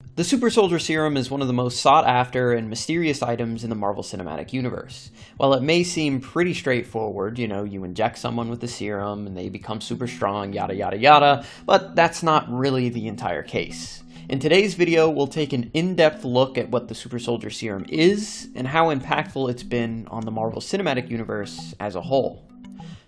The Super Soldier Serum is one of the most sought after and mysterious items in the Marvel Cinematic Universe. While it may seem pretty straightforward, you inject someone with the serum and they become super strong, yada yada yada, but that's not really the entire case. In today's video, we'll take an in-depth look at what the Super Soldier Serum is and how impactful it's been on the Marvel Cinematic Universe as a whole.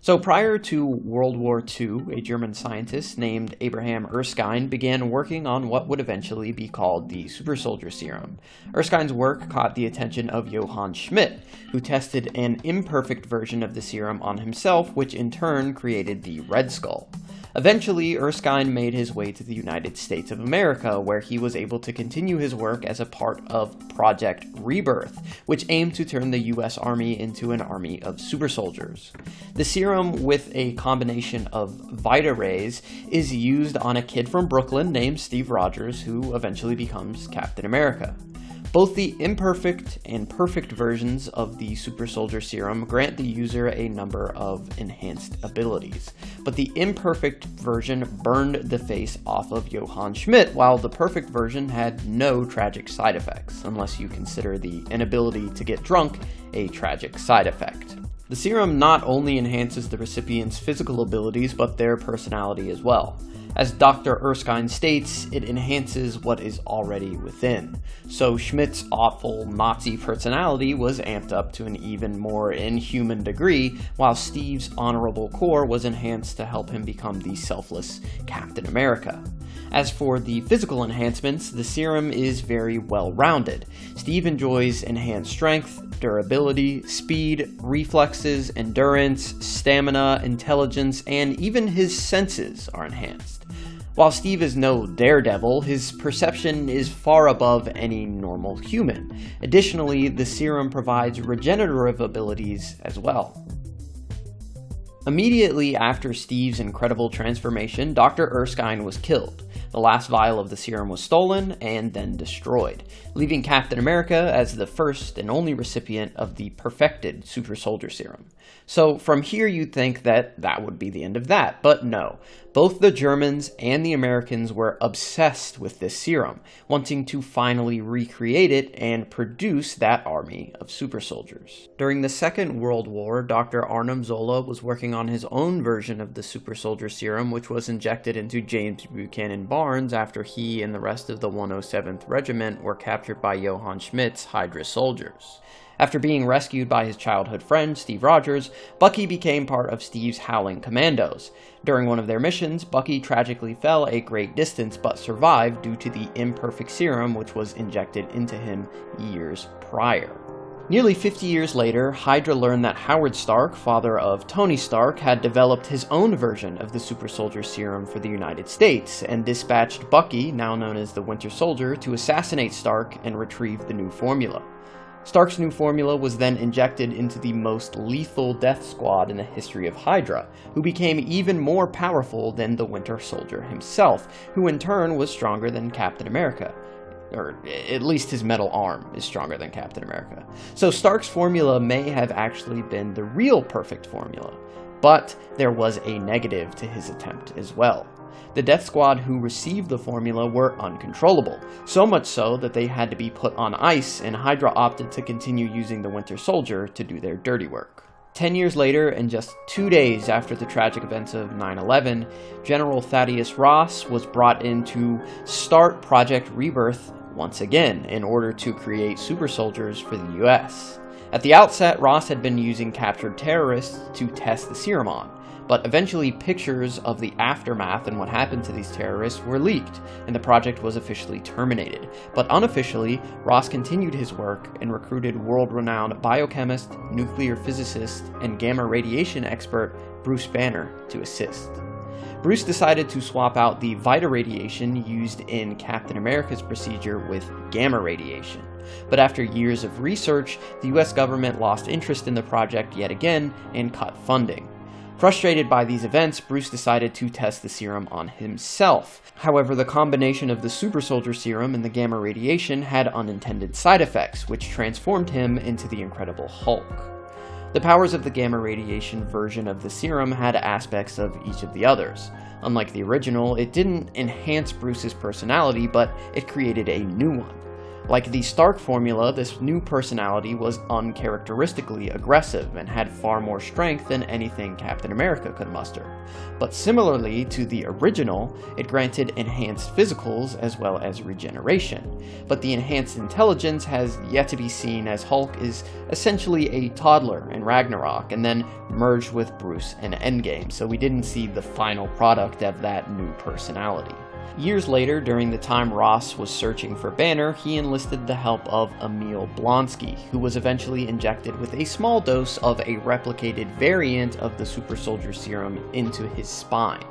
So prior to World War II, a German scientist named Abraham Erskine began working on what would eventually be called the Super Soldier Serum. Erskine's work caught the attention of Johann Schmidt, who tested an imperfect version of the serum on himself, which in turn created the Red Skull. Eventually, Erskine made his way to the United States of America, where he was able to continue his work as a part of Project Rebirth, which aimed to turn the US Army into an army of super soldiers. The serum, with a combination of Vita rays, is used on a kid from Brooklyn named Steve Rogers, who eventually becomes Captain America. Both the imperfect and perfect versions of the Super Soldier Serum grant the user a number of enhanced abilities, but the imperfect version burned the face off of Johann Schmidt, while the perfect version had no tragic side effects, unless you consider the inability to get drunk a tragic side effect. The serum not only enhances the recipient's physical abilities, but their personality as well. As Dr. Erskine states, it enhances what is already within. So Schmidt's awful Nazi personality was amped up to an even more inhuman degree, while Steve's honorable core was enhanced to help him become the selfless Captain America. As for the physical enhancements, the serum is very well-rounded. Steve enjoys enhanced strength, durability, speed, reflexes, endurance, stamina, intelligence, and even his senses are enhanced. While Steve is no daredevil, his perception is far above any normal human. Additionally, the serum provides regenerative abilities as well. Immediately after Steve's incredible transformation, Dr. Erskine was killed. The last vial of the serum was stolen and then destroyed, leaving Captain America as the first and only recipient of the perfected Super Soldier Serum. So from here you'd think that would be the end of that, but no. Both the Germans and the Americans were obsessed with this serum, wanting to finally recreate it and produce that army of super soldiers. During the Second World War, Dr. Arnim Zola was working on his own version of the Super Soldier Serum, which was injected into James Buchanan Barnes after he and the rest of the 107th Regiment were captured by Johann Schmidt's Hydra soldiers. After being rescued by his childhood friend, Steve Rogers, Bucky became part of Steve's Howling Commandos. During one of their missions, Bucky tragically fell a great distance but survived due to the imperfect serum which was injected into him years prior. Nearly 50 years later, Hydra learned that Howard Stark, father of Tony Stark, had developed his own version of the Super Soldier Serum for the United States, and dispatched Bucky, now known as the Winter Soldier, to assassinate Stark and retrieve the new formula. Stark's new formula was then injected into the most lethal death squad in the history of Hydra, who became even more powerful than the Winter Soldier himself, who in turn was stronger than Captain America. Or at least his metal arm is stronger than Captain America. So Stark's formula may have actually been the real perfect formula, but there was a negative to his attempt as well. The Death Squad who received the formula were uncontrollable, so much so that they had to be put on ice, and Hydra opted to continue using the Winter Soldier to do their dirty work. 10 years later, and just 2 days after the tragic events of 9/11, General Thaddeus Ross was brought in to start Project Rebirth once again in order to create super soldiers for the US. At the outset, Ross had been using captured terrorists to test the serum on, but eventually pictures of the aftermath and what happened to these terrorists were leaked, and the project was officially terminated. But unofficially, Ross continued his work and recruited world-renowned biochemist, nuclear physicist, and gamma radiation expert Bruce Banner to assist. Bruce decided to swap out the Vita radiation used in Captain America's procedure with gamma radiation. But after years of research, the US government lost interest in the project yet again and cut funding. Frustrated by these events, Bruce decided to test the serum on himself. However, the combination of the Super Soldier Serum and the gamma radiation had unintended side effects, which transformed him into the Incredible Hulk. The powers of the gamma radiation version of the serum had aspects of each of the others. Unlike the original, it didn't enhance Bruce's personality, but it created a new one. Like the Stark formula, this new personality was uncharacteristically aggressive and had far more strength than anything Captain America could muster. But similarly to the original, it granted enhanced physicals as well as regeneration. But the enhanced intelligence has yet to be seen, as Hulk is essentially a toddler in Ragnarok and then merged with Bruce in Endgame, so we didn't see the final product of that new personality. Years later, during the time Ross was searching for Banner, he enlisted the help of Emil Blonsky, who was eventually injected with a small dose of a replicated variant of the Super Soldier Serum into his spine.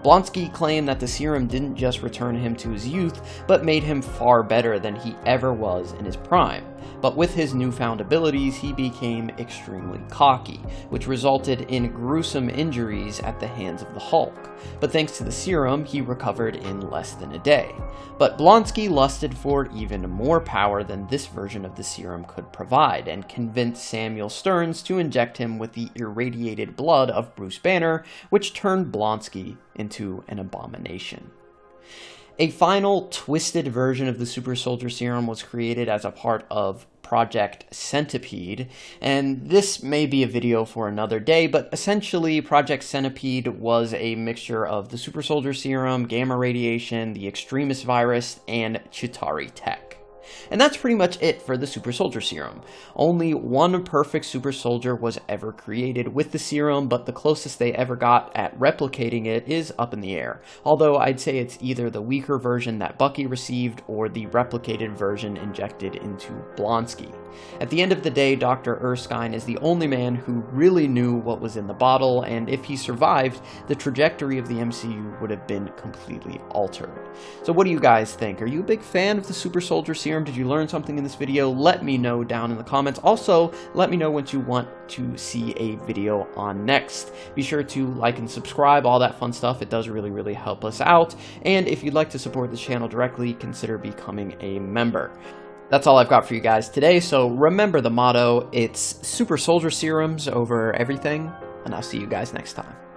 Blonsky claimed that the serum didn't just return him to his youth, but made him far better than he ever was in his prime. But with his newfound abilities, he became extremely cocky, which resulted in gruesome injuries at the hands of the Hulk. But thanks to the serum, he recovered in less than a day. But Blonsky lusted for even more power than this version of the serum could provide, and convinced Samuel Stearns to inject him with the irradiated blood of Bruce Banner, which turned Blonsky into an abomination. A final, twisted version of the Super Soldier Serum was created as a part of Project Centipede, and this may be a video for another day, but essentially Project Centipede was a mixture of the Super Soldier Serum, gamma radiation, the Extremis virus, and Chitauri tech. And that's pretty much it for the Super Soldier Serum. Only one perfect Super Soldier was ever created with the serum, but the closest they ever got at replicating it is up in the air. Although I'd say it's either the weaker version that Bucky received or the replicated version injected into Blonsky. At the end of the day, Dr. Erskine is the only man who really knew what was in the bottle, and if he survived, the trajectory of the MCU would have been completely altered. So what do you guys think? Are you a big fan of the Super Soldier Serum? Did you learn something in this video? Let me know down in the comments. Also, let me know what you want to see a video on next. Be sure to like and subscribe, all that fun stuff. It does really help us out. And if you'd like to support this channel directly, consider becoming a member. That's all I've got for you guys today, so remember the motto, it's Super Soldier Serums over everything, and I'll see you guys next time.